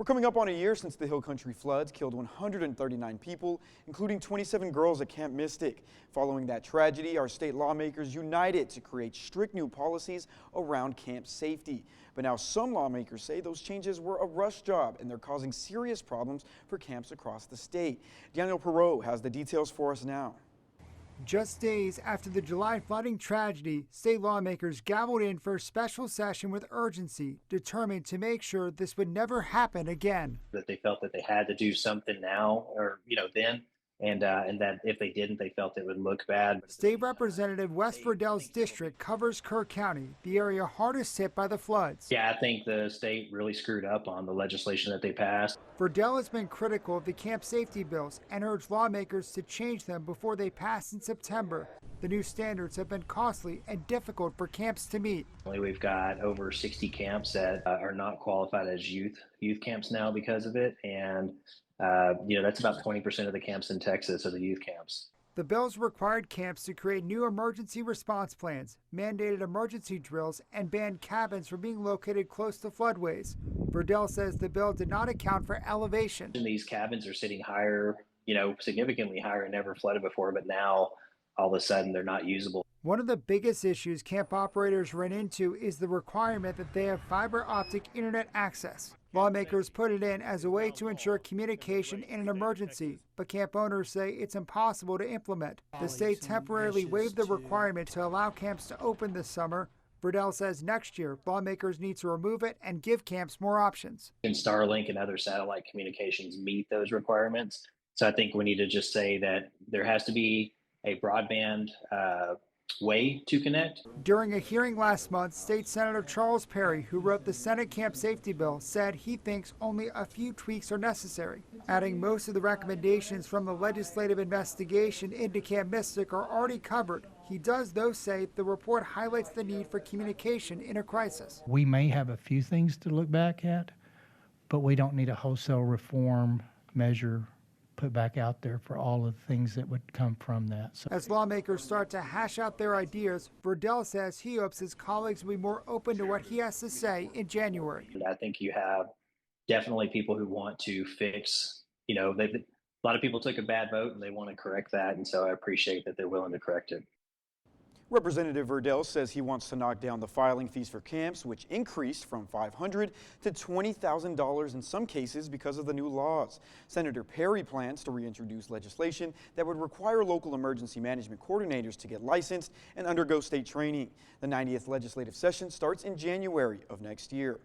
We're coming up on a year since the Hill Country floods killed 139 people, including 27 girls at Camp Mystic. Following that tragedy, our state lawmakers united to create strict new policies around camp safety. But now some lawmakers say those changes were a rush job and they're causing serious problems for camps across the state. Daniel Perot has the details for us now. Just days after the July flooding tragedy, state lawmakers gavelled in for a special session with urgency, determined to make sure this would never happen again. That they felt that they had to do something now or, then, and that if they didn't, they felt it would look bad. State Representative Wes Verdell's district covers Kerr County, the area hardest hit by the floods. Yeah, I think the state really screwed up on the legislation that they passed. Verdell has been critical of the camp safety bills and urged lawmakers to change them before they pass in September. The new standards have been costly and difficult for camps to meet. We've got over 60 camps that are not qualified as youth camps now because of it, and that's about 20% of the camps in Texas are the youth camps. The bills required camps to create new emergency response plans, mandated emergency drills, and banned cabins from being located close to floodways. Verdell says the bill did not account for elevation. And these cabins are sitting higher, significantly higher and never flooded before, but now all of a sudden they're not usable. One of the biggest issues camp operators run into is the requirement that they have fiber optic internet access. Lawmakers put it in as a way to ensure communication in an emergency, but camp owners say it's impossible to implement. The state temporarily waived the requirement to allow camps to open this summer. Verdell says next year, lawmakers need to remove it and give camps more options. And Starlink and other satellite communications meet those requirements. So I think we need to just say that there has to be a broadband way to connect. During a hearing last month, State Senator Charles Perry, who wrote the Senate Camp Safety Bill, said he thinks only a few tweaks are necessary, adding most of the recommendations from the legislative investigation into Camp Mystic are already covered. He does, though, say the report highlights the need for communication in a crisis. We may have a few things to look back at, but we don't need a wholesale reform measure put back out there for all of the things that would come from that. So, as lawmakers start to hash out their ideas, Verdell says he hopes his colleagues will be more open to what he has to say in January. I think you have definitely people who want to fix, a lot of people took a bad vote and they want to correct that, and so I appreciate that they're willing to correct it. Representative Verdell says he wants to knock down the filing fees for camps, which increased from $500 to $20,000 in some cases because of the new laws. Senator Perry plans to reintroduce legislation that would require local emergency management coordinators to get licensed and undergo state training. The 90th legislative session starts in January of next year.